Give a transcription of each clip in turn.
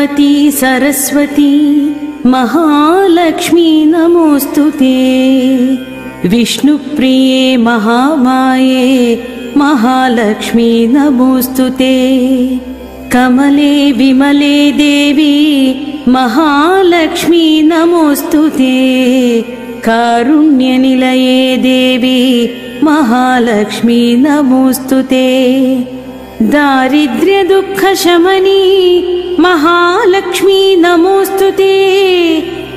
विद्यावती सरस्वती महालक्ष्मी नमोस्तुते। विष्णुप्रिये महामाये महालक्ष्मी नमोस्तुते। कमले विमले देवी महालक्ष्मी नमोस्तुते। कारुण्यनिलये देवी महालक्ष्मी नमोस्तुते। दारिद्र्य दुःखशमनी महालक्ष्मी नमोस्तुते।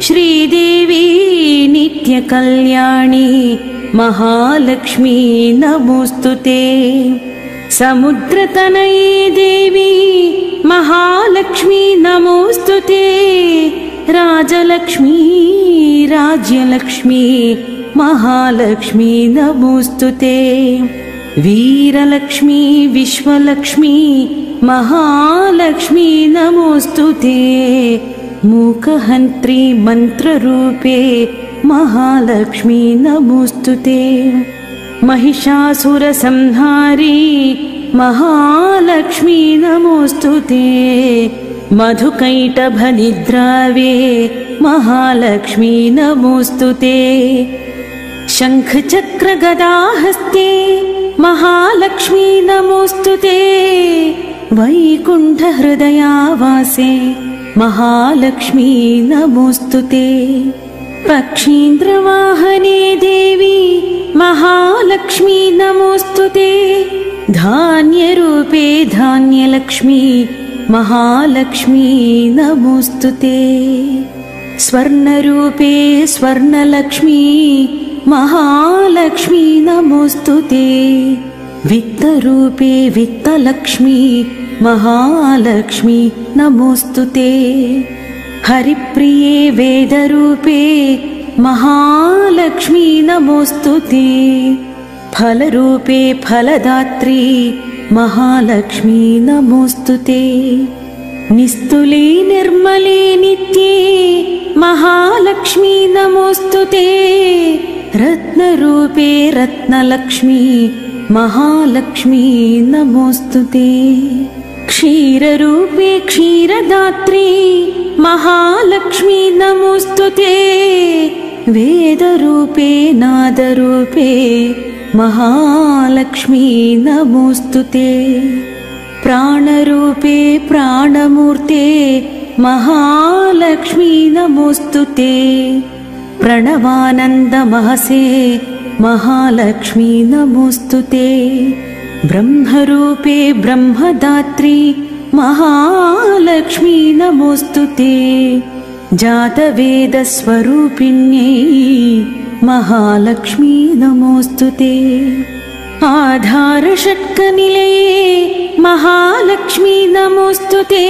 श्रीदेवी नित्यकल्याणी महालक्ष्मी नमोस्तुते। समुद्रतनये देवी महालक्ष्मी नमोस्तुते। राजलक्ष्मी राज्यलक्ष्मी महालक्ष्मी नमोस्तुते। वीरलक्ष्मी विश्वलक्ष्मी महालक्ष्मी नमोस्तुते। मूकहन्त्री मन्त्ररूपे महालक्ष्मी नमोस्तुते। महिषासुरसंहारी महालक्ष्मी नमोस्तुते। मधुकैटभनिद्रावे महालक्ष्मी नमोस्तुते। शङ्खचक्रगदाहस्ते महालक्ष्मी नमोस्तुते। वैकुण्ठहृदयावासे महालक्ष्मी नमोस्तुते। पक्षीन्द्रवाहने देवी महालक्ष्मी नमोस्तुते। धान्यरूपे धान्यलक्ष्मी महालक्ष्मी नमोस्तुते। स्वर्णरूपे स्वर्णलक्ष्मी महालक्ष्मी नमोस्तुते। वित्तरूपे वित्तलक्ष्मी महालक्ष्मी नमोस्तुते। हरिप्रिये वेदरूपे महालक्ष्मी नमोस्तुते। फलरूपे फलदात्री महालक्ष्मी नमोस्तुते। निस्तुले निर्मले नित्ये महालक्ष्मी नमोस्तुते। रत्नरूपे रत्नलक्ष्मी महालक्ष्मी नमोस्तुते। क्षीररूपे क्षीरदात्री महालक्ष्मी नमोस्तुते। वेदरूपे नादरूपे महालक्ष्मी नमोस्तुते। प्राणरूपे प्राणमूर्ते महालक्ष्मी नमोस्तुते। प्रणवानन्दमहसे महालक्ष्मी नमोस्तुते। ब्रह्मरूपे ब्रह्मदात्री महालक्ष्मी नमोस्तुते। जातवेदस्वरूपिण्यै महालक्ष्मी नमोस्तुते। आधारषट्कनिलये महालक्ष्मी नमोस्तुते।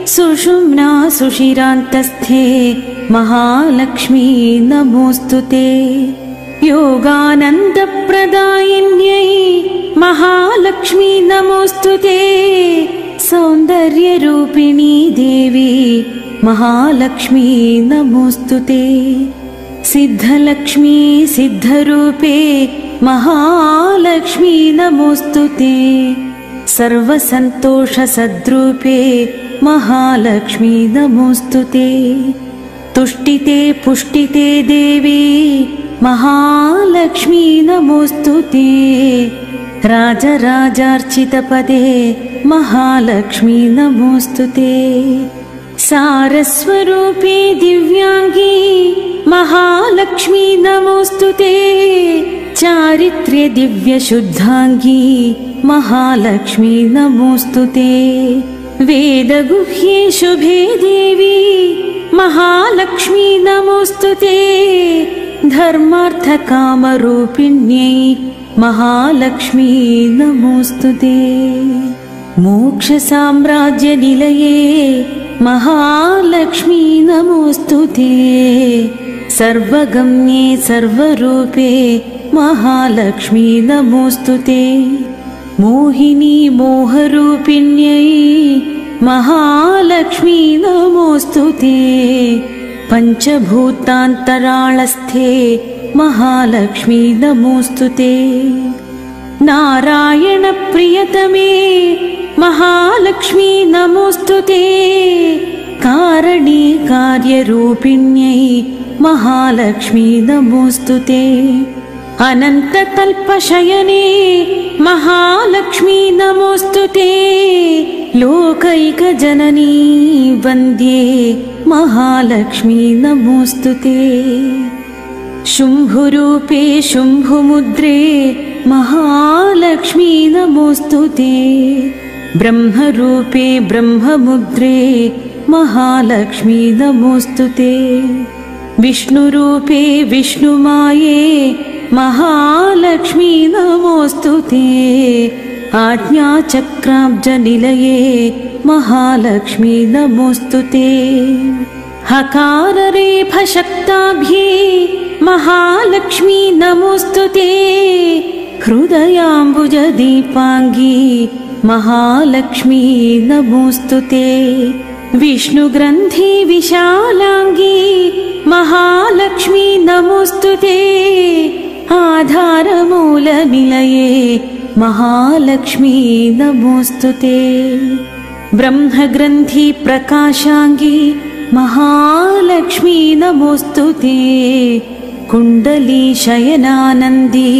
सुषुम्ना सुषिरान्तस्थे महालक्ष्मी नमोस्तुते। योगानन्दप्रदायिन्यै महालक्ष्मी नमोस्तुते। सौन्दर्यरूपिणी देवी महालक्ष्मी नमोस्तुते। सिद्धलक्ष्मी सिद्धरूपे महालक्ष्मी नमोस्तुते। सर्वसन्तोषसद्रूपे महालक्ष्मी नमोस्तुते। तुष्टिते पुष्टिते देवी महालक्ष्मी नमोस्तुते। राजराजार्चितपदे महालक्ष्मी नमोस्तुते। सारस्वरूपे दिव्याङ्गी महालक्ष्मी नमोस्तुते। चारित्र्य दिव्यशुद्धाङ्गी महालक्ष्मी नमोस्तुते। वेदगुह्ये शुभे देवी महालक्ष्मी नमोस्तुते। धर्मार्थकामरूपिण्यै महालक्ष्मी नमोस्तुते। मोक्षसाम्राज्यनिलये महालक्ष्मी नमोस्तुते। सर्वगम्ये सर्वरूपे महालक्ष्मी नमोस्तुते। मोहिनी मोहरूपिण्यै महालक्ष्मी नमोस्तुते। पञ्चभूतान्तराळस्थे महालक्ष्मी नमोस्तुते। नारायण प्रियतमे महालक्ष्मी नमोस्तुते कारणी कार्यरूपिण्यै महालक्ष्मी नमोस्तुते अनन्तकल्पशयने महालक्ष्मी नमोस्तुते लोकैकजननी वन्द्ये महालक्ष्मी नमोस्तुते शुम्भुरूपे शुम्भुमुद्रे महालक्ष्मी नमोस्तुते ब्रह्मरूपे ब्रह्ममुद्रे महालक्ष्मी नमोस्तुते विष्णुरूपे विष्णुमाये महालक्ष्मी नमोस्तुते आज्ञाचक्राब्जनिलये महालक्ष्मी नमोस्तुते हकाररेफशक्ताभ्ये महालक्ष्मी नमोस्तुते हृदयाम्बुजदीपाङ्गी महालक्ष्मी नमोस्तुते विष्णुग्रन्थि विशालाङ्गी महालक्ष्मी नमोस्तुते आधारमूलनिलये महालक्ष्मी नमोस्तुते ब्रह्मग्रन्थि प्रकाशाङ्गी महालक्ष्मी नमोस्तुते कुण्डली शयनानन्दी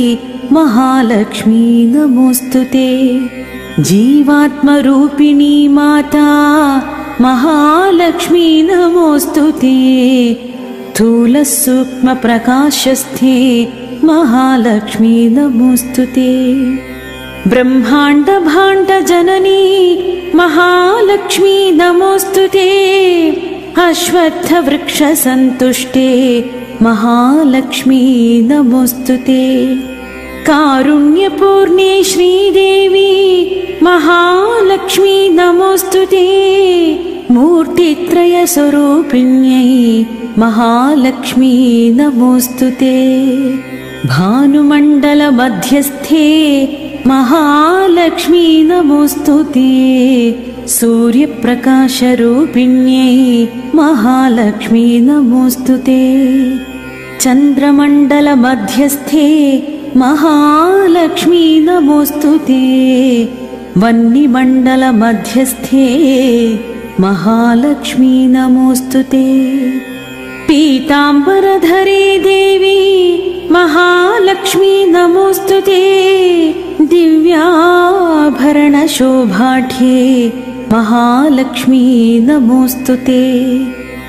महालक्ष्मी नमोस्तुते जीवात्मरूपिणी माता महालक्ष्मी नमोस्तुते स्थूलसूक्ष्मप्रकाशस्थे महालक्ष्मी नमोस्तुते ब्रह्माण्डभाण्डजननी महालक्ष्मी नमोस्तुते अश्वत्थवृक्षसन्तुष्टे महालक्ष्मी नमोस्तुते कारुण्यपूर्णे श्रीदेवी महालक्ष्मी नमोस्तुते मूर्तित्रयस्वरूपिण्यै महालक्ष्मी नमोस्तुते भानुमण्डलमध्यस्थे महालक्ष्मी नमोस्तुते सूर्यप्रकाशरूपिण्यै महालक्ष्मी नमोस्तुते चन्द्रमण्डलमध्यस्थे महालक्ष्मी नमोस्तुते वह्निमण्डलमध्यस्थे महालक्ष्मी नमोस्तुते पीताम्बरधरे देवी महालक्ष्मी नमोस्तुते दिव्याभरणशोभाढ्ये महालक्ष्मी नमोस्तुते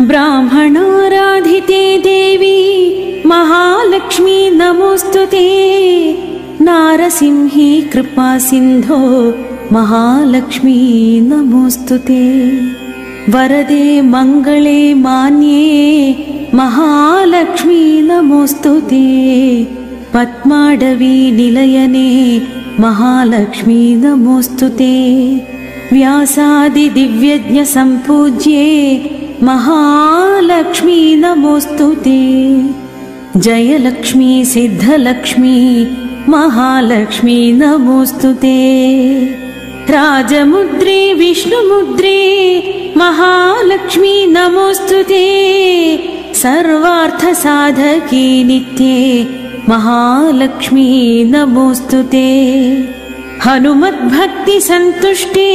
ब्राह्मणाराधिते देवी महालक्ष्मी नमोस्तुते नारसिंही कृपासिन्धो महालक्ष्मी नमोस्तुते वरदे मङ्गले मान्ये महालक्ष्मी नमोस्तुते पद्माडवी निलयने महालक्ष्मी नमोस्तुते व्यासादिदिव्यज्ञसम्पूज्ये महालक्ष्मी नमोस्तुते जयलक्ष्मी सिद्धलक्ष्मी महालक्ष्मी नमोस्तुते राजमुद्रे विष्णुमुद्रे महालक्ष्मी नमोस्तुते सर्वार्थसाधकी नित्ये महालक्ष्मी नमोस्तुते हनुमद्भक्तिसन्तुष्टे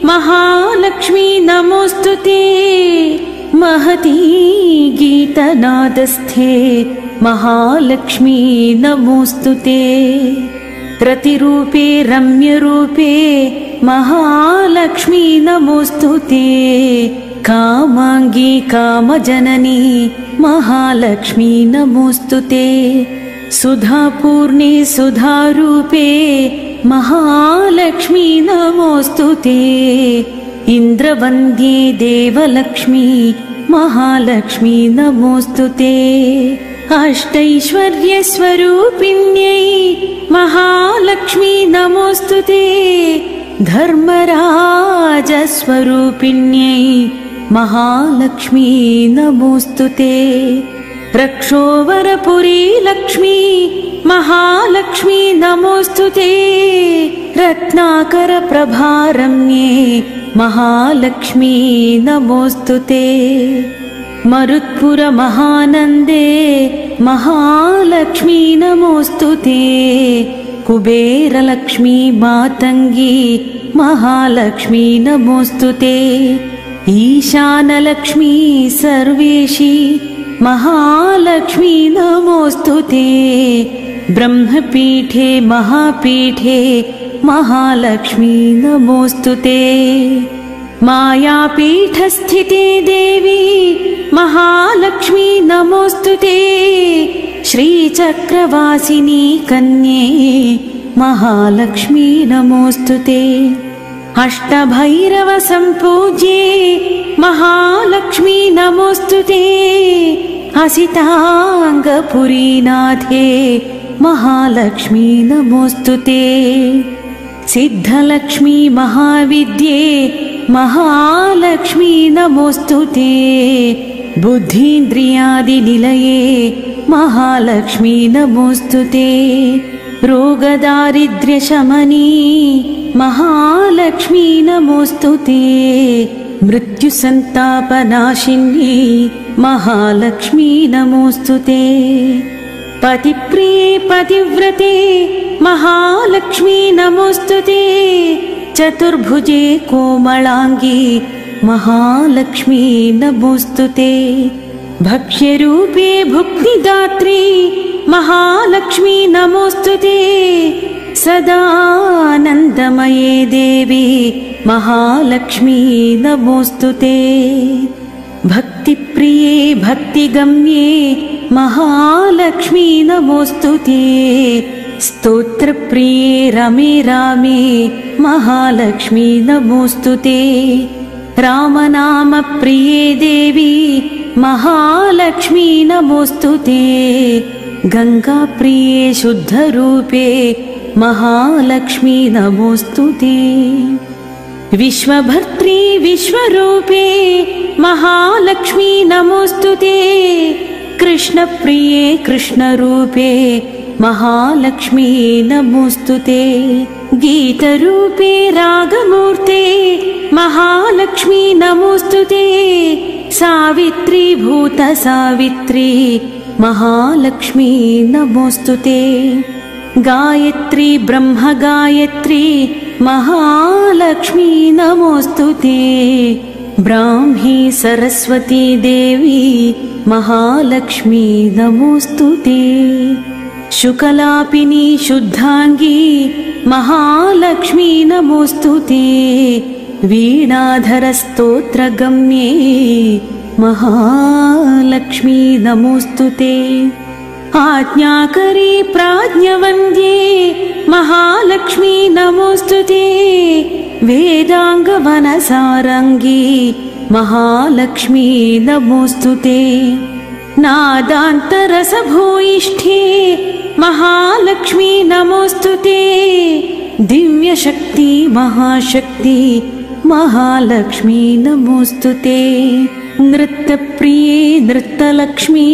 महालक्ष्मी नमोस्तुते महती गीतनादस्थे महालक्ष्मी नमोस्तुते रतिरूपे रम्यरूपे महालक्ष्मी नमोस्तुते कामाङ्गी कामजननी महालक्ष्मी नमोस्तुते सुधापूर्णे सुधारूपे महालक्ष्मी नमोस्तुते इन्द्रवन्द्ये देवलक्ष्मी महालक्ष्मी नमोस्तुते अष्टैश्वर्यस्वरूपिण्यै महालक्ष्मी नमोस्तुते धर्मराजस्वरूपिण्यै महालक्ष्मी नमोस्तुते रक्षोवरपुरी लक्ष्मी महालक्ष्मी नमोस्तुते रत्नाकरप्रभारम्ये महालक्ष्मी नमोस्तुते मरुत्पुरमहानन्दे महालक्ष्मी नमोस्तुते कुबेरलक्ष्मी मातङ्गी महालक्ष्मी नमोऽस्तुते ईशानलक्ष्मी सर्वेशी महालक्ष्मी नमोऽस्तुते ब्रह्मपीठे महापीठे महालक्ष्मी नमोऽस्तुते मायापीठस्थिते देवी महालक्ष्मी नमोऽस्तुते श्रीचक्रवासिनी कन्ये महालक्ष्मी नमोऽस्तुते अष्टभैरव सम्पूज्ये महालक्ष्मी नमोऽस्तुते असिताङ्गपुरीनाथे महालक्ष्मी नमोऽस्तुते सिद्धलक्ष्मी महाविद्ये महालक्ष्मी नमोऽस्तुते बुद्धीन्द्रियादिनिलये महालक्ष्मी नमोऽस्तुते रोगदारिद्र्यशमनी महालक्ष्मी नमोऽस्तुते मृत्युसन्तापनाशिनी महालक्ष्मी नमोऽस्तुते पतिप्रिये पतिव्रते महालक्ष्मी नमोऽस्तुते चतुर्भुजे कोमलांगी महालक्ष्मी नमोऽस्तुते भक्ष्यरूपे भुक्तिदात्री महालक्ष्मी नमोऽस्तुते सदानन्दमये देवी महालक्ष्मी नमोऽस्तुते भक्तिप्रिये भक्तिगम्ये महालक्ष्मी नमोऽस्तुते स्तोत्रप्रिये रमे रामे महालक्ष्मी नमोऽस्तुते रामनामप्रिये देवी महालक्ष्मी नमोऽस्तुते गंगाप्रिये शुद्धरूपे महालक्ष्मी नमोऽस्तुते विश्वभर्त्री विश्वरूपे महालक्ष्मी नमोऽस्तुते कृष्णप्रिये कृष्णरूपे महालक्ष्मी नमोऽस्तुते गीतरूपे रागमूर्ते महालक्ष्मी नमोऽस्तुते सावित्री भूत सावित्री महालक्ष्मी नमोऽस्तुते गायत्री ब्रह्म गायत्री महालक्ष्मी नमोऽस्तुते ब्राह्मी सरस्वती देवी महालक्ष्मी नमोऽस्तुते शुकलापिनी शुद्धांगी महालक्ष्मी नमोऽस्तुते वीणाधर स्तोत्रगम्ये महालक्ष्मी नमोऽस्तुते आज्ञाकरी प्राज्ञवन्द्ये महालक्ष्मी नमोऽस्तुते वेदांगवनसारंगी महालक्ष्मी नमोऽस्तुते नादान्तरसभूयिष्ठे महालक्ष्मी नमोऽस्तुते दिव्यशक्ति महाशक्ति महालक्ष्मी नमोऽस्तुते नृत्यप्रिये नृत्यलक्ष्मी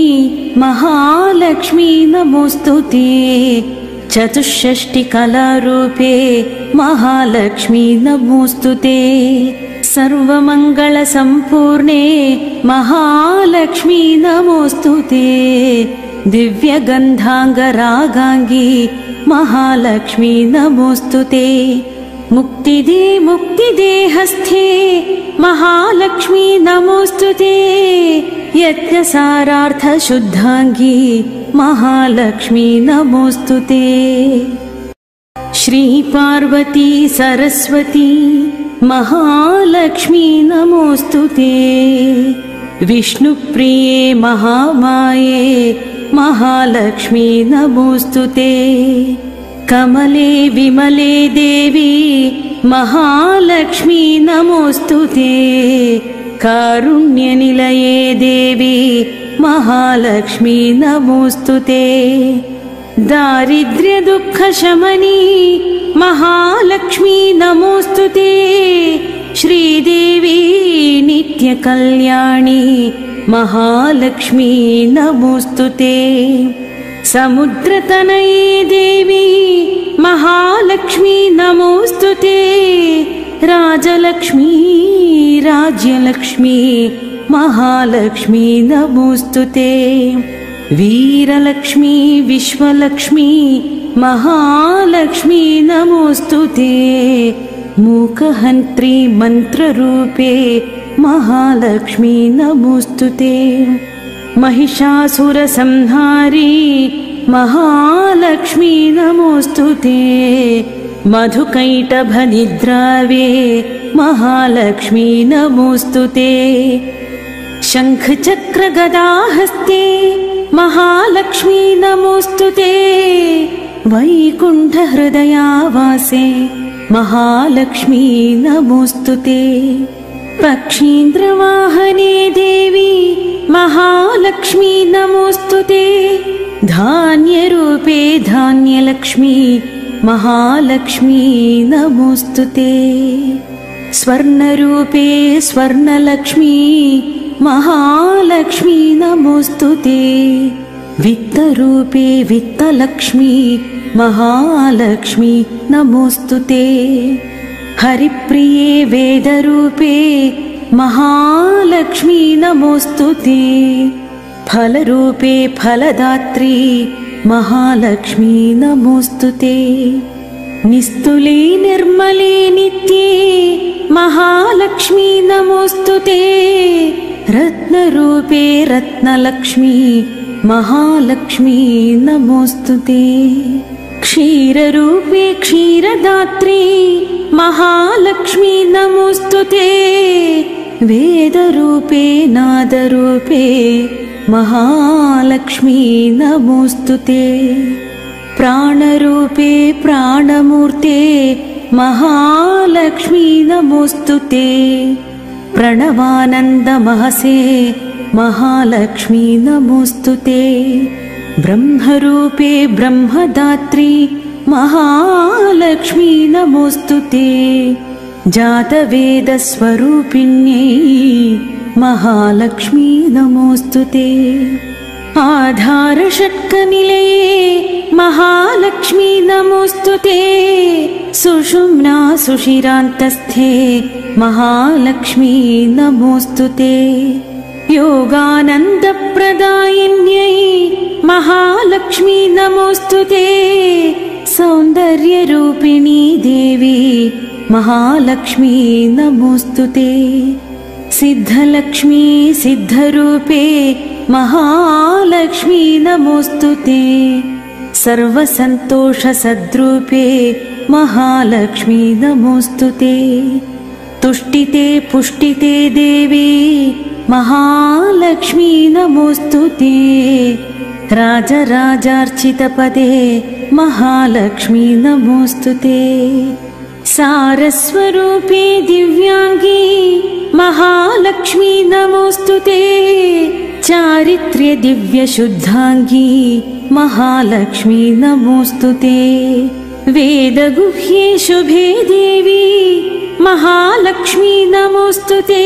महालक्ष्मी नमोऽस्तुते चतुष्षष्टिकलारूपे महालक्ष्मी नमोऽस्तुते सर्वमङ्गलसम्पूर्णे महालक्ष्मी नमोऽस्तुते दिव्यगन्धाङ्गरागाङ्गी महालक्ष्मी नमोऽस्तुते मुक्तिदे मुक्तिदेहस्थे महालक्ष्मी नमोऽस्तुते यज्ञसारार्थशुद्धाङ्गी महालक्ष्मी नमोऽस्तुते श्री पार्वती सरस्वती महालक्ष्मी नमोऽस्तुते विष्णुप्रिये महामाये महालक्ष्मी नमोऽस्तुते कमले विमले देवी महालक्ष्मी नमोऽस्तुते कारुण्यनिलये देवी महालक्ष्मी नमोऽस्तुते दारिद्र्यदुःखशमनी महालक्ष्मी नमोऽस्तुते श्रीदेवी नित्यकल्याणी महालक्ष्मी नमोऽस्तुते समुद्रतनये देवी महालक्ष्मी नमोऽस्तुते राजलक्ष्मी राज्यलक्ष्मी महालक्ष्मी नमोऽस्तुते वीरलक्ष्मी विश्वलक्ष्मी महालक्ष्मी नमोस्तुते मूकहन्त्री मन्त्ररूपे महालक्ष्मी नमोस्तुते महिषासुरसंहारी महालक्ष्मी नमोस्तुते मधुकैटभनिद्रावे महालक्ष्मी नमोस्तुते शङ्खचक्रगदाहस्ते महालक्ष्मी नमोस्तुते वैकुण्ठहृदयावासे महालक्ष्मी नमोस्तुते पक्षीन्द्रवाहने देवी महालक्ष्मी नमोस्तुते धान्यरूपे धान्यलक्ष्मी महालक्ष्मी नमोस्तुते स्वर्णरूपे स्वर्णलक्ष्मी महालक्ष्मी नमोस्तुते वित्तरूपे वित्तलक्ष्मी महालक्ष्मी नमोस्तुते हरिप्रिये वेदरूपे महालक्ष्मी नमोस्तुते फलरूपे फलदात्री महालक्ष्मी नमोस्तुते निस्तुले निर्मले नित्ये महालक्ष्मी नमोस्तुते रत्नरूपे रत्नलक्ष्मी महालक्ष्मी नमोस्तुते क्षीररूपे क्षीरदात्री महालक्ष्मी नमोस्तुते वेदरूपे नादरूपे महालक्ष्मी नमोस्तुते प्राणरूपे प्राणमूर्ते महालक्ष्मी नमोस्तुते प्रणवानन्दमहसे महालक्ष्मी नमोस्तुते ब्रह्मरूपे ब्रह्मदात्री महालक्ष्मी नमोस्तुते जातवेदस्वरूपिण्यै महालक्ष्मी नमोस्तुते आधारषट्कनिलये महालक्ष्मी नमोस्तुते सुषुम्ना सुषिरान्तस्थे महालक्ष्मी नमोस्तुते योगानन्दप्रदायिन्यै महालक्ष्मी नमोस्तुते सौन्दर्यरूपिणी देवी महालक्ष्मी नमोस्तुते सिद्धलक्ष्मी सिद्धरूपे महालक्ष्मी नमोस्तुते सर्वसन्तोषसद्रूपे महालक्ष्मी नमोस्तुते तुष्टिते पुष्टिते देवी महालक्ष्मी नमोस्तुते राजराजार्चितपदे महालक्ष्मी नमोस्तुते सारस्वरूपे दिव्याङ्गी महालक्ष्मी नमोस्तुते चारित्र्य दिव्यशुद्धाङ्गी महालक्ष्मी नमोस्तुते वेदगुह्ये शुभे देवी महालक्ष्मी नमोस्तुते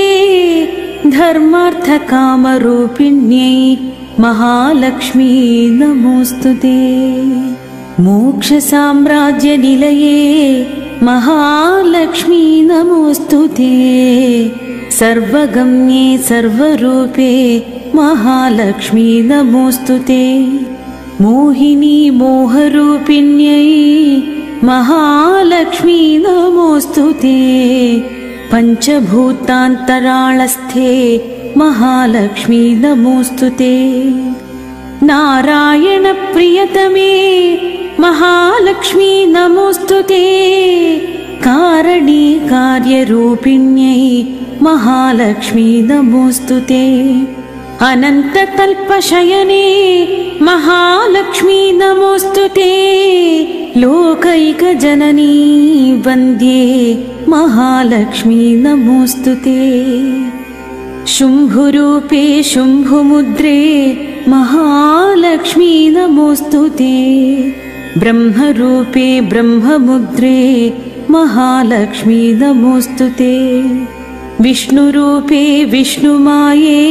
धर्मार्थकामरूपिण्यै महालक्ष्मी नमोस्तुते मोक्षसाम्राज्यनिलये महालक्ष्मी नमोस्तुते सर्वगम्ये सर्वरूपे महालक्ष्मी नमोस्तुते मोहिनी मोहरूपिण्यै महालक्ष्मी नमोस्तुते पञ्चभूतान्तराळस्थे महालक्ष्मी नमोस्तुते नारायणप्रियतमे महालक्ष्मी नमोस्तुते कारणी कार्यरूपिण्यै महालक्ष्मी नमोस्तुते अनन्तकल्पशयने महालक्ष्मी नमोस्तुते लोकैकजननी वन्द्ये महालक्ष्मी नमोस्तुते शुम्भुरूपे शुम्भुमुद्रे महालक्ष्मी नमोस्तुते ब्रह्मरूपे ब्रह्ममुद्रे महालक्ष्मी नमोस्तुते विष्णुरूपे विष्णुमाये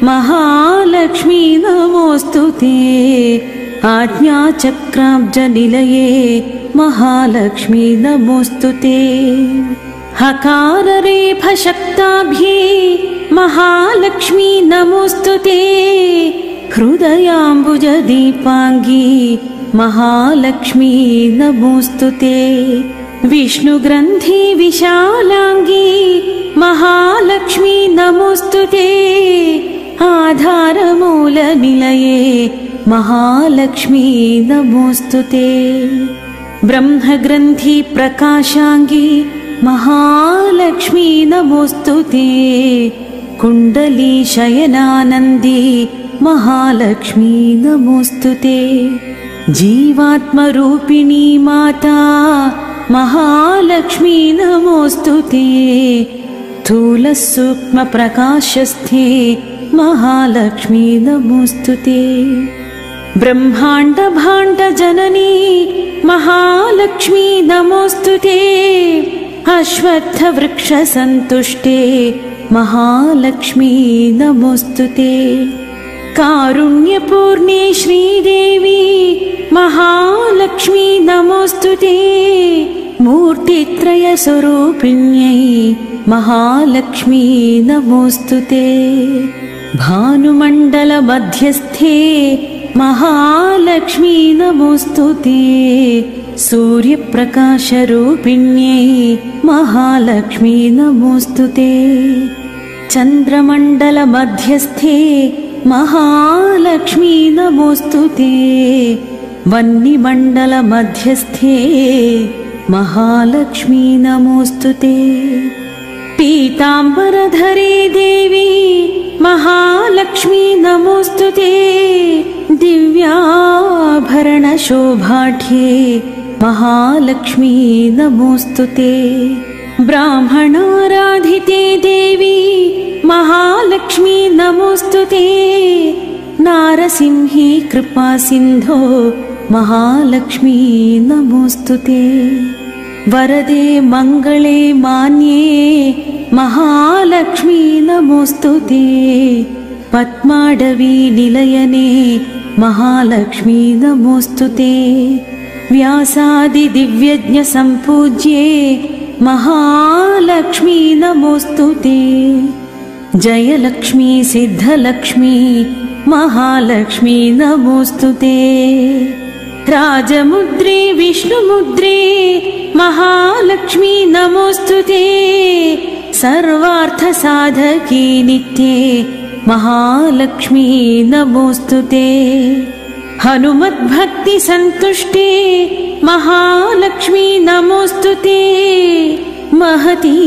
महालक्ष्मी नमोस्तुते आज्ञाचक्राब्जनिलये महालक्ष्मी नमोस्तुते हकाररेफशक्ताभ्ये महालक्ष्मी नमोस्तुते हृदयाम्बुजदीपाङ्गी महालक्ष्मी नमोऽस्तु ते। विष्णुग्रन्थि विशालांगी महालक्ष्मी नमोऽस्तु ते। आधारमूलनिलये महालक्ष्मी नमोऽस्तु ते। ब्रह्मग्रन्थि प्रकाशांगी महालक्ष्मी नमोऽस्तु ते। कुण्डली शयनानन्दी महालक्ष्मी नमोऽस्तु ते। जीवात्मरूपिणी माता महालक्ष्मी नमोऽस्तु ते। स्थूलसूक्ष्मप्रकाशस्थे महालक्ष्मी नमोऽस्तु ते। ब्रह्माण्डभाण्डजननी महालक्ष्मी नमोऽस्तु ते। अश्वत्थवृक्षसन्तुष्टे महालक्ष्मी नमोऽस्तु ते। कारुण्यपूर्णे श्रीदेवी महालक्ष्मी नमोऽस्तु ते। मूर्तित्रयस्वरूपिण्यै महालक्ष्मी नमोऽस्तु ते। भानुमण्डलमध्यस्थे महालक्ष्मी नमोऽस्तु ते। सूर्यप्रकाशरूपिण्यै महालक्ष्मी नमोऽस्तु ते। चन्द्रमण्डलमध्यस्थे महालक्ष्मी नमोऽस्तु ते। वह्निमण्डलमध्यस्थे महालक्ष्मी नमोऽस्तु ते। पीताम्बरधरे देवी महालक्ष्मी नमोऽस्तु ते। दिव्याभरणशोभाढ्ये महालक्ष्मी नमोऽस्तु ते। ब्राह्मणाराधिते देवी महालक्ष्मी नमोऽस्तु ते। नारसिंही कृपासिन्धो महालक्ष्मी नमोऽस्तु ते। वरदे मङ्गले मान्ये महालक्ष्मी नमोऽस्तु ते। पद्माडवी निलयने महालक्ष्मी नमोऽस्तु ते। व्यासादिदिव्यज्ञसम्पूज्ये महालक्ष्मी नमोऽस्तु ते। जयलक्ष्मी सिद्धलक्ष्मी महालक्ष्मी नमोऽस्तु ते। राजमुद्रे विष्णुमुद्रे महालक्ष्मी नमोऽस्तु ते। सर्वार्थसाधकी नित्ये महालक्ष्मी नमोऽस्तु ते। हनुमद्भक्तिसन्तुष्टे महालक्ष्मी नमोऽस्तु ते। महती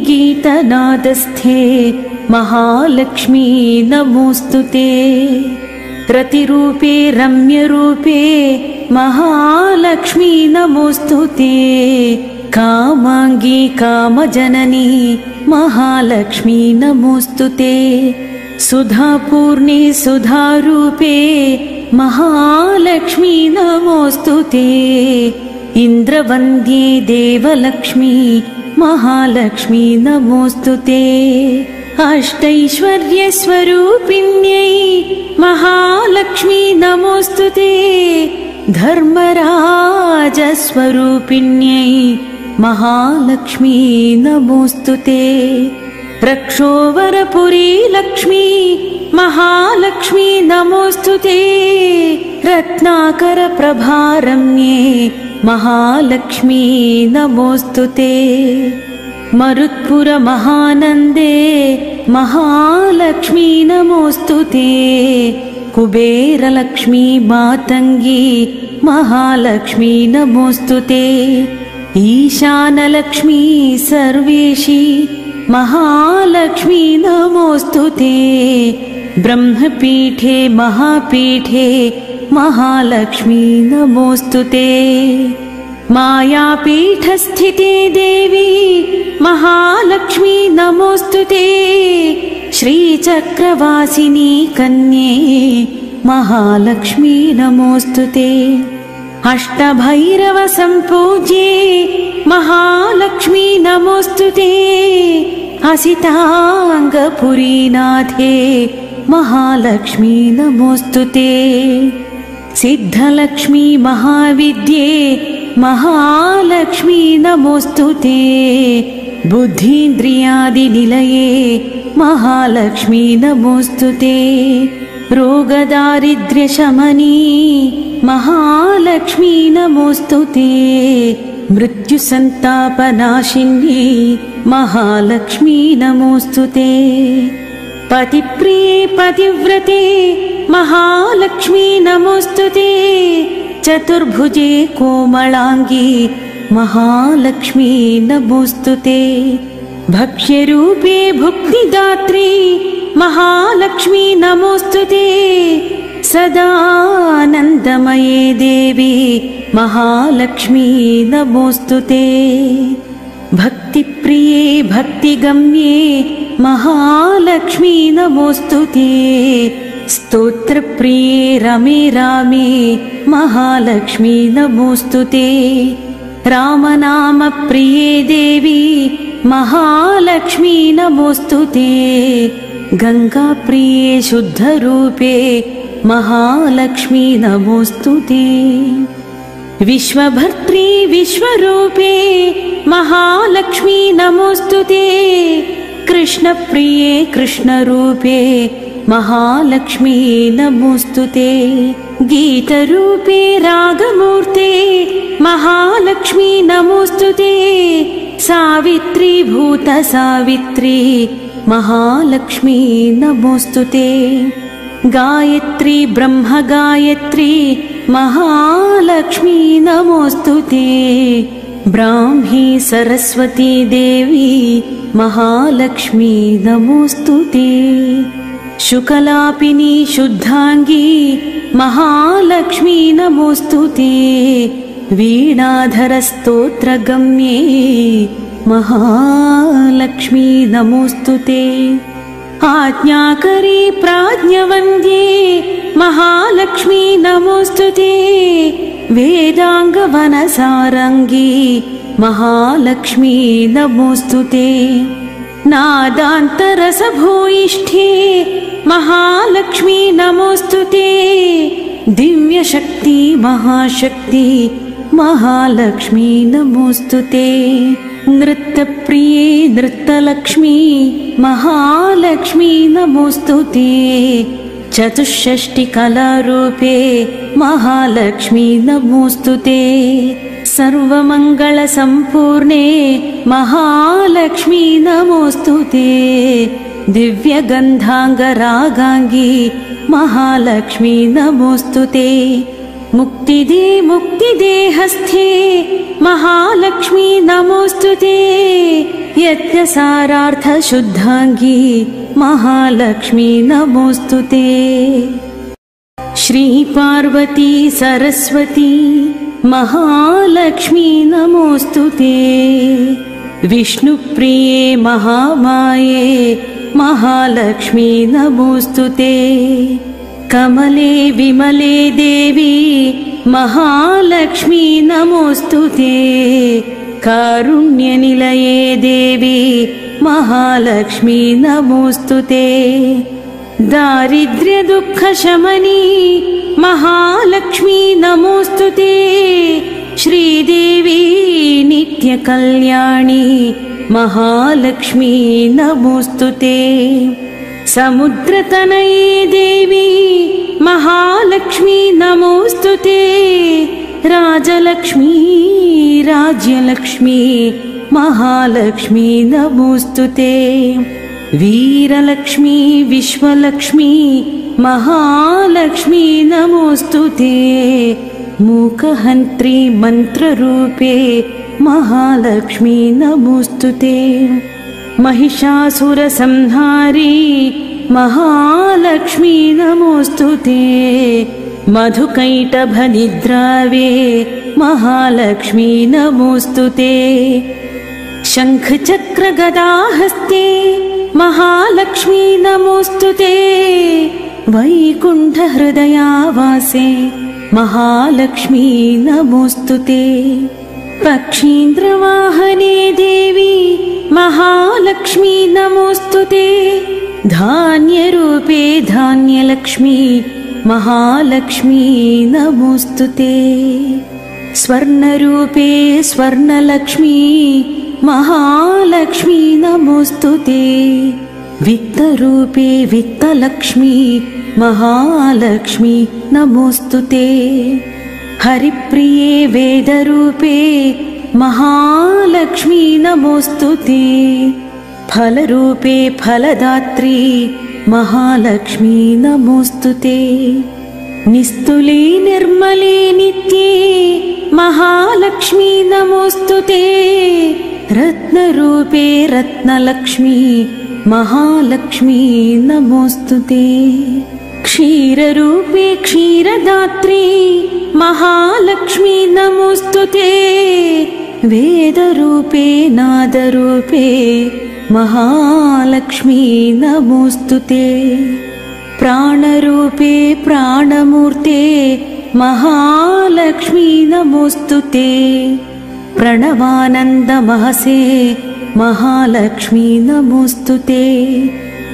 गीतनादस्थे महालक्ष्मी नमोऽस्तु ते। रतिरूपे रम्यरूपे महालक्ष्मी नमोऽस्तु ते। कामांगी कामजननी महालक्ष्मी नमोऽस्तु ते। सुधापूर्णे सुधारूपे महालक्ष्मी नमोऽस्तु ते। इन्द्रवन्द्ये देवलक्ष्मी महालक्ष्मी नमोऽस्तु ते। अष्टैश्वर्यस्वरूपिण्यै महालक्ष्मी नमोऽस्तु ते। धर्मराजस्वरूपिण्यै महालक्ष्मी नमोऽस्तु ते। रक्षोवरपुरी लक्ष्मी महालक्ष्मी नमोऽस्तु ते। रत्नाकरप्रभारम्ये महालक्ष्मी नमोऽस्तु ते। मरुत्पुरमहानन्दे महालक्ष्मी नमोऽस्तु ते। कुबेरलक्ष्मी मातङ्गी महालक्ष्मी नमोऽस्तु ते। ईशानलक्ष्मी सर्वेशी महालक्ष्मी नमोऽस्तु ते। ब्रह्मपीठे महापीठे महालक्ष्मी नमोऽस्तु ते। मायापीठस्थिते देवी महालक्ष्मी नमोऽस्तु ते। श्रीचक्रवासिनी कन्ये महालक्ष्मी नमोऽस्तु ते। अष्टभैरवसम्पूज्ये महालक्ष्मी नमोऽस्तु ते। असिताङ्गपुरीनाथे महालक्ष्मी नमोऽस्तु ते। सिद्धलक्ष्मी महाविद्ये महालक्ष्मी नमोऽस्तु ते। बुद्धीन्द्रियादिनिलये महालक्ष्मी नमोऽस्तु ते। रोगदारिद्र्यशमनी महालक्ष्मी नमोस्तुते मृत्युसन्तापनाशिन्ये महालक्ष्मी नमोस्तुते पतिप्रिये पतिव्रते महालक्ष्मी नमोस्तुते चतुर्भुजे कोमलांगी महालक्ष्मी नमोस्तुते भक्ष्यरूपे भुक्तिदात्री महालक्ष्मी नमोस्तुते सदानन्दमये देवी महालक्ष्मी नमोस्तुते भक्तिप्रिये भक्तिगम्ये महालक्ष्मी नमोस्तुते स्तोत्रप्रिये रमे रामे महालक्ष्मी नमोस्तुते रामनामप्रिये देवी महालक्ष्मी नमोस्तुते गंगाप्रिये शुद्धरूपे महालक्ष्मी नमोस्तुते विश्वभर्त्री विश्वरूपे महालक्ष्मी नमोस्तुते कृष्णप्रिये कृष्णरूपे महालक्ष्मी नमोस्तुते गीतरूपे रागमूर्ते महालक्ष्मी नमोस्तुते सावित्री भूत सावित्री महालक्ष्मी नमोस्तुते गायत्री ब्रह्म गायत्री महालक्ष्मी नमोस्तुते ब्राह्मी सरस्वती देवी महालक्ष्मी नमोस्तुते शुकलापिनी शुद्धांगी महालक्ष्मी नमोस्तुते वीणाधर स्तोत्रगम्ये महालक्ष्मी नमोस्तुते आज्ञाकरी प्राज्ञवन्द्ये महालक्ष्मी नमोस्तुते वेदांगवनसारंगी महालक्ष्मी नमोस्तुते नादान्तरसभूयिष्ठे महालक्ष्मी नमोस्तुते दिव्यशक्ति महाशक्ति महालक्ष्मी नमोस्तुते नृत्यप्रिये नृत्यलक्ष्मी महालक्ष्मी नमोस्तुते चतुष्षष्टिकलारूपे महालक्ष्मी नमोस्तुते सर्वमङ्गलसम्पूर्णे महालक्ष्मी नमोस्तुते दिव्यगन्धाङ्गरागाङ्गी महालक्ष्मी नमोस्तुते मुक्तिदे मुक्तिदेहस्थे महालक्ष्मी नमोस्तुते यज्ञसारार्थशुद्धाङ्गी महालक्ष्मी नमोस्तुते श्री पार्वती सरस्वती महालक्ष्मी नमोस्तुते विष्णुप्रिये महामाये महालक्ष्मी नमोस्तुते कमले विमले देवी महालक्ष्मी नमोस्तुते कारुण्यनिलये देवी महालक्ष्मी नमोस्तुते दारिद्र्यदुःखशमनी महालक्ष्मी नमोस्तुते श्रीदेवी नित्यकल्याणी महालक्ष्मी नमोस्तुते समुद्रतनये देवी महालक्ष्मी नमोस्तुते राजलक्ष्मी राज्यलक्ष्मी महालक्ष्मी नमोस्तुते वीरलक्ष्मी विश्वलक्ष्मी महालक्ष्मी नमोस्तुते मूकहन्त्री मन्त्ररूपे महालक्ष्मी नमोस्तुते महिषासुरसंहारी महालक्ष्मी नमोस्तुते मधुकैटभनिद्रावे महालक्ष्मी नमोस्तुते शङ्खचक्रगदाहस्ते महालक्ष्मी नमोस्तुते वैकुण्ठहृदयावासे महालक्ष्मी नमोस्तुते पक्षीन्द्रवाहने देवी महालक्ष्मी नमोस्तुते धान्यरूपे धान्यलक्ष्मी महालक्ष्मी नमोस्तुते स्वर्णरूपे स्वर्णलक्ष्मी महालक्ष्मी नमोस्तुते वित्तरूपे वित्तलक्ष्मी महालक्ष्मी नमोस्तुते हरिप्रिये वेदरूपे महालक्ष्मी नमोस्तुते। फलरूपे फलदात्री महालक्ष्मी नमोस्तुते। निस्तुले निर्मले नित्ये महालक्ष्मी नमोस्तुते। रत्नरूपे रत्नलक्ष्मी महालक्ष्मी नमोस्तुते। क्षीररूपे क्षीरदात्री महालक्ष्मी नमोस्तुते। वेदरूपे नादरूपे महालक्ष्मी नमोस्तुते। प्राणरूपे प्राणमूर्ते महालक्ष्मी नमोस्तुते। प्रणवानन्दमहसे महालक्ष्मी नमोस्तुते।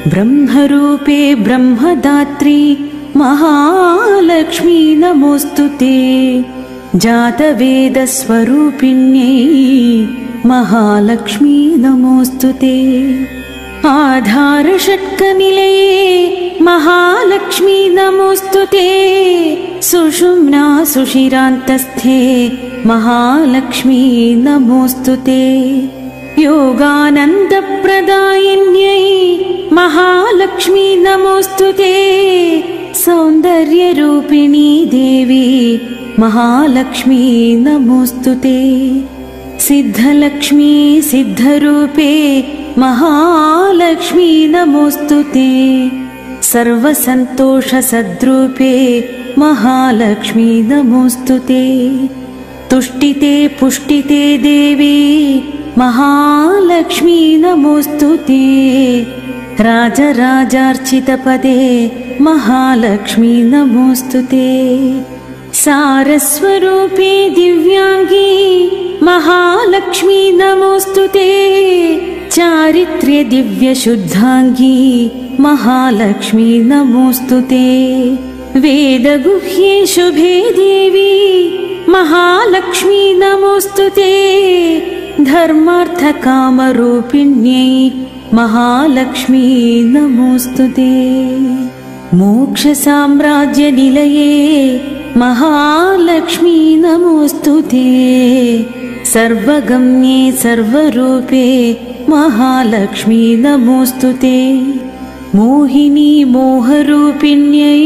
ब्रह्मरूपे ब्रह्मदात्री महालक्ष्मी नमोस्तुते। जातवेदस्वरूपिण्यै महालक्ष्मी नमोस्तुते। आधारषट्कनिलये महालक्ष्मी नमोस्तुते। सुषुम्ना सुषिरान्तस्थे महालक्ष्मी नमोस्तुते। योगानन्दप्रदायिन्यै महालक्ष्मी नमोस्तुते। सौन्दर्यरूपिणी देवी महालक्ष्मी नमोस्तुते। सिद्धलक्ष्मी सिद्धरूपे महालक्ष्मी नमोस्तुते। सर्वसन्तोषसद्रूपे महालक्ष्मी नमोस्तुते। तुष्टिते पुष्टिते देवी महालक्ष्मी नमोस्तुते। राजराजार्चितपदे महालक्ष्मी नमोस्तुते। सारस्वरूपे दिव्याङ्गी महालक्ष्मी नमोस्तुते। चारित्र्य दिव्यशुद्धाङ्गी महालक्ष्मी नमोस्तुते। वेदगुह्ये शुभे देवी महालक्ष्मी नमोस्तुते। धर्मार्थकामरूपिण्यै महालक्ष्मी नमोस्तुते। मोक्षसाम्राज्यनिलये महालक्ष्मी नमोस्तुते। सर्वगम्ये सर्वरूपे महालक्ष्मी नमोस्तुते। मोहिनी मोहरूपिण्यै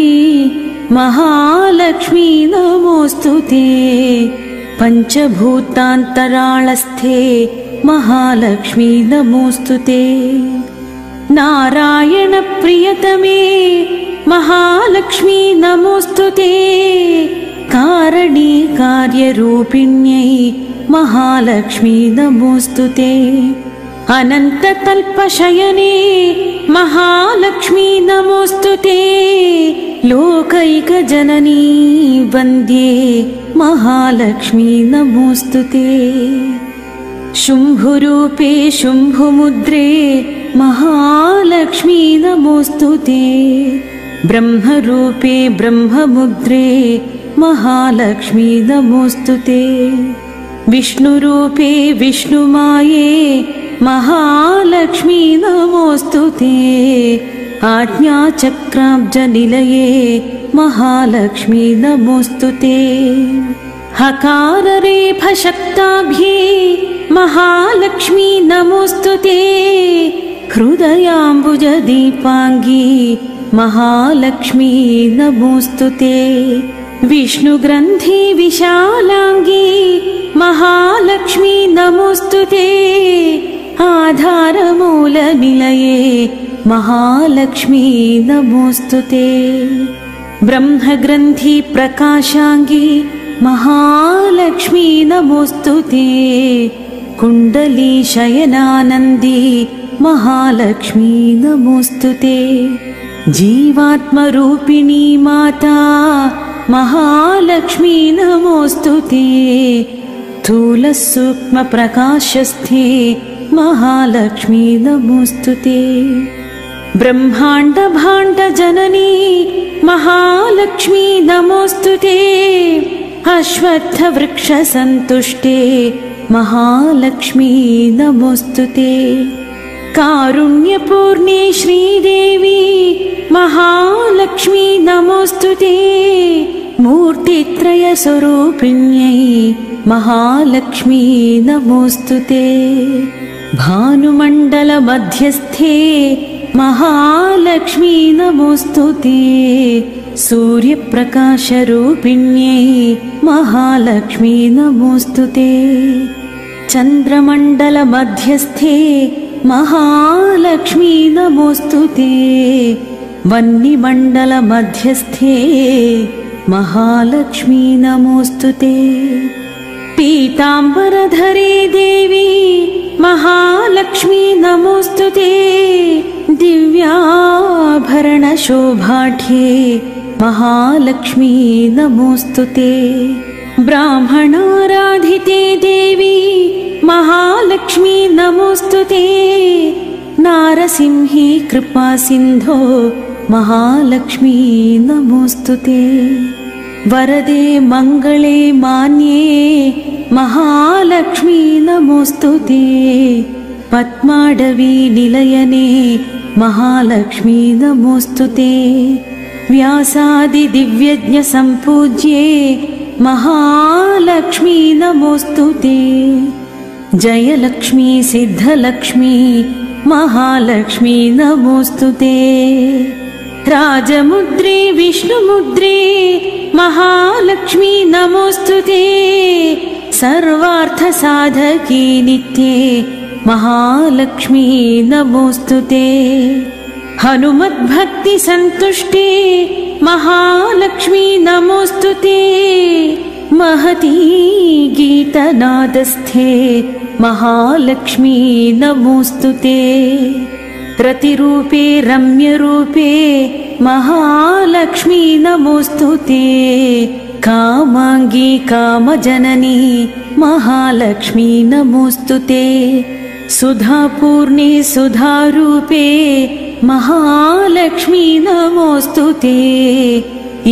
महालक्ष्मी नमोस्तुते। पञ्चभूतान्तराळस्थे महालक्ष्मी नमोस्तुते। नारायणप्रियतमे महालक्ष्मी नमोस्तुते। कारणी कार्यरूपिण्यै महालक्ष्मी नमोस्तुते। अनन्ततल्पशयने महालक्ष्मी नमोस्तुते। लोकैकजननी वन्द्ये महालक्ष्मी नमोस्तुते। शुम्भुरूपे शुम्भुमुद्रे महालक्ष्मी नमोस्तुते। ब्रह्मरूपे ब्रह्ममुद्रे महालक्ष्मी नमोस्तुते। विष्णुरूपे विष्णुमाये महालक्ष्मी नमोस्तुते। आज्ञाचक्राब्जनिलये महालक्ष्मी नमोस्तुते। हकाररेफशक्ताभ्ये महालक्ष्मी नमोस्तुते। हृदयाम्बुजदीपाङ्गी महालक्ष्मी नमोस्तुते। विष्णुग्रन्थि विशालाङ्गी महालक्ष्मी नमोस्तुते। आधारमूलनिलये महालक्ष्मी नमोस्तुते। ब्रह्मग्रन्थि प्रकाशाङ्गी महालक्ष्मी नमोस्तुते। कुण्डली शयनानन्दी महालक्ष्मी नमोस्तुते। जीवात्मरूपिणी माता महालक्ष्मी नमोस्तुते। स्थूलसूक्ष्मप्रकाशस्थे महालक्ष्मी नमोस्तुते। ब्रह्माण्डभाण्डजननी महालक्ष्मी नमोस्तुते। अश्वत्थवृक्षसन्तुष्टे महालक्ष्मी नमोस्तुते। कारुण्यपूर्णे श्रीदेवी महालक्ष्मी नमोस्तुते। मूर्तित्रयस्वरूपिण्यै महालक्ष्मी नमोऽस्तुते। भानुमण्डलमध्यस्थे महालक्ष्मी नमोऽस्तुते। सूर्यप्रकाशरूपिण्यै महालक्ष्मी नमोऽस्तुते। चन्द्रमण्डलमध्यस्थे महालक्ष्मी नमोऽस्तुते। वह्निमण्डलमध्यस्थे महालक्ष्मी नमोऽस्तुते। पीताम्बरधरे देवी महालक्ष्मी नमोऽस्तुते। दिव्याभरणशोभाढ्ये महालक्ष्मी नमोऽस्तुते। ब्राह्मणाराधिते देवी महालक्ष्मी नमोऽस्तुते। नारसिंही कृपासिन्धो महालक्ष्मी नमोऽस्तुते। वरदे मङ्गले मान्ये महालक्ष्मी नमोऽस्तुते। पद्माडवी निलयने महालक्ष्मी नमोऽस्तुते। व्यासादिदिव्यज्ञसम्पूज्ये महालक्ष्मी नमोऽस्तुते। जयलक्ष्मी सिद्धलक्ष्मी महालक्ष्मी नमोऽस्तुते। राजमुद्रे विष्णुमुद्रे महालक्ष्मी नमोऽस्तुते। सर्वार्थसाधकी नित्ये महालक्ष्मी नमोऽस्तुते। हनुमद्भक्तिसन्तुष्टे महालक्ष्मी नमोऽस्तुते। महती गीतनादस्थे महालक्ष्मी नमोऽस्तुते। रतिरूपे रम्यरूपे महालक्ष्मी नमोऽस्तुते। कामाङ्गी कामजननी महालक्ष्मी नमोऽस्तुते। सुधापूर्णे सुधारूपे महालक्ष्मी नमोऽस्तुते।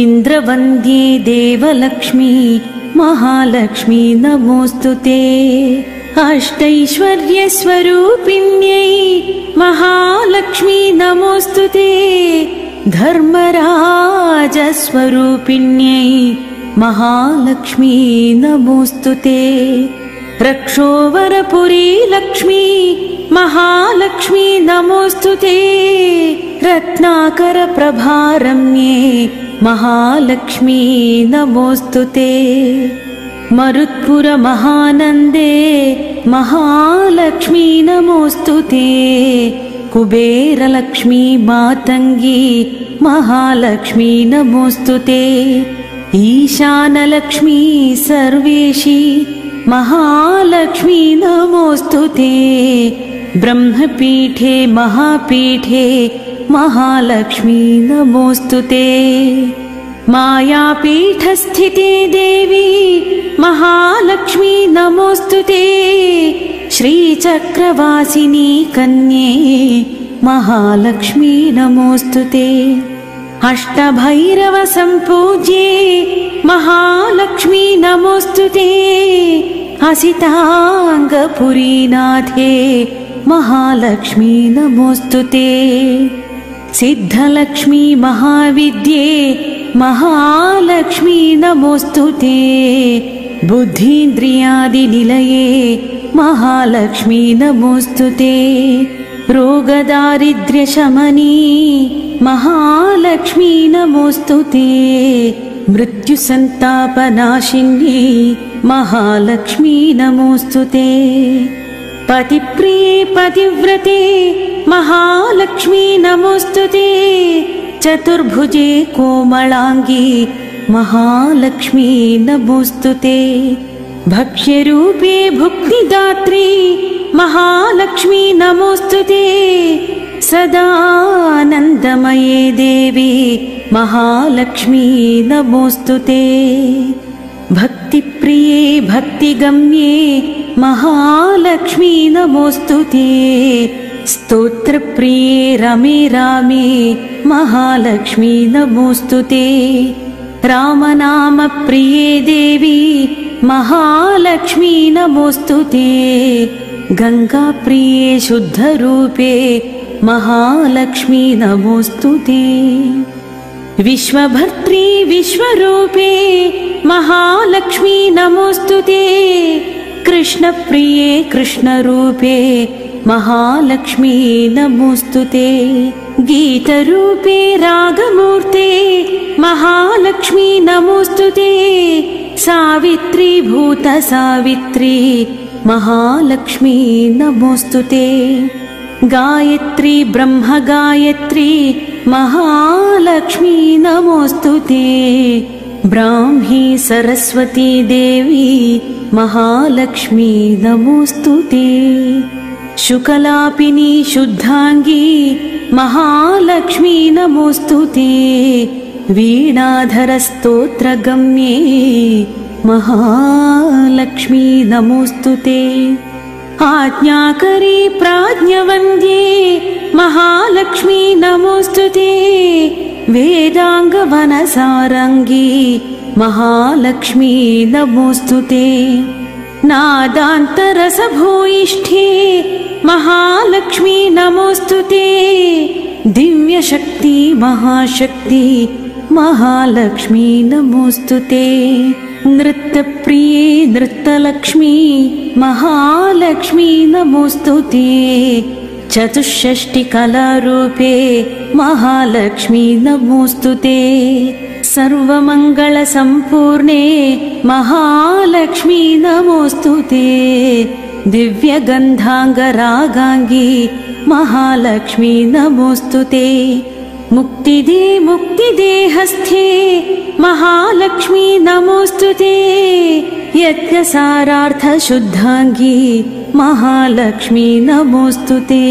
इन्द्रवन्द्ये देवलक्ष्मी महालक्ष्मी नमोऽस्तुते। अष्टैश्वर्यस्वरूपिण्यै महालक्ष्मी नमोऽस्तुते। धर्मराजस्वरूपिण्यै महालक्ष्मी नमोऽस्तुते। रक्षोवरपुरी लक्ष्मी महालक्ष्मी नमोऽस्तुते। रत्नाकरप्रभारम्ये महालक्ष्मी नमोऽस्तुते। मरुत्पुरमहानन्दे महालक्ष्मी नमोऽस्तुते। कुबेरलक्ष्मी मातङ्गी महालक्ष्मी नमोऽस्तुते। ईशानलक्ष्मी सर्वेशी महालक्ष्मी नमोऽस्तुते। ब्रह्मपीठे महापीठे महालक्ष्मी नमोऽस्तुते। मायापीठस्थिते देवी महालक्ष्मी नमोऽस्तुते। श्रीचक्रवासिनी कन्ये महालक्ष्मी नमोऽस्तुते। अष्टभैरवसम्पूज्ये महालक्ष्मी नमोऽस्तुते। असिताङ्गपुरीनाथे महालक्ष्मी नमोऽस्तुते। सिद्धलक्ष्मी महाविद्ये महालक्ष्मी नमोऽस्तुते। बुद्धीन्द्रियादिनिलये महालक्ष्मी नमोऽस्तुते। रोगदारिद्र्यशमनी महालक्ष्मी नमोऽस्तुते। मृत्युसन्तापनाशिनी महालक्ष्मी नमोऽस्तुते। पतिप्रिये पतिव्रते महालक्ष्मी नमोऽस्तुते। चतुर्भुजे कोमलांगी महालक्ष्मी नमोऽस्तुते। भक्ष्यरूपे भुक्तिदात्री महालक्ष्मी नमोऽस्तुते। सदानन्दमये देवी महालक्ष्मी नमोऽस्तुते। भक्तिप्रिये भक्तिगम्ये महालक्ष्मी नमोऽस्तुते। स्तोत्रप्रिये रमे रामे महालक्ष्मी नमोऽस्तुते। रामनामप्रिये देवी महालक्ष्मी नमोऽस्तुते। गंगाप्रिये शुद्धरूपे महालक्ष्मी नमोऽस्तुते। विश्वभर्त्री विश्वरूपे महालक्ष्मी नमोस्तुते कृष्णप्रिये कृष्णरूपे महालक्ष्मी नमोस्तुते गीतरूपे रागमूर्ते महालक्ष्मी नमोस्तुते सावित्री भूतसावित्री महालक्ष्मी नमोस्तुते गायत्री ब्रह्म गायत्री महालक्ष्मी नमोस्तुते ब्राह्मी सरस्वती देवी महालक्ष्मी नमोस्तुते शुकलापिनी शुद्धांगी महालक्ष्मी नमोस्तुते वीणाधर स्तोत्रगम्ये महालक्ष्मी नमोस्तुते आज्ञाकरी प्राज्ञवन्द्ये महालक्ष्मी नमोस्तुते वेदांगवनसारंगी महालक्ष्मी नमोस्तुते नादान्तरसभूयिष्ठे महालक्ष्मी नमोस्तुते दिव्यशक्ति महाशक्ति महालक्ष्मी नमोस्तुते नृत्यप्रिये नृत्यलक्ष्मी महालक्ष्मी नमोस्तुते चतुष्षष्टिकलारूपे महालक्ष्मी नमोस्तुते सर्वमङ्गलसम्पूर्णे महालक्ष्मी नमोस्तुते दिव्यगन्धाङ्गरागाङ्गी महालक्ष्मी नमोस्तुते मुक्तिदे मुक्तिदेहस्थे महालक्ष्मी नमोस्तुते यज्ञसारार्थशुद्धाङ्गी महालक्ष्मी नमोस्तुते।